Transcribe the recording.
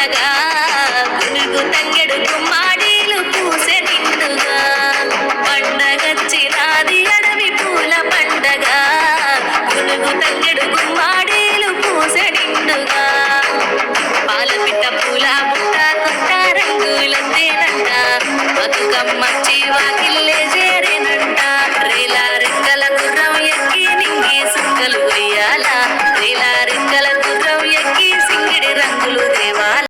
పండగ గునుగు తంగెడు గుమ్మాడీలు పూసె నిండుగా పండగచ్చినాది అడవి పూల పండగ గునుగు తంగెడు గుమ్మాడీలు పూసె నిండుగా పాలపిట్ట పూల బుట్ట కొత్త రంగులందేనంట బతుకమ్మచ్చి వాకిల్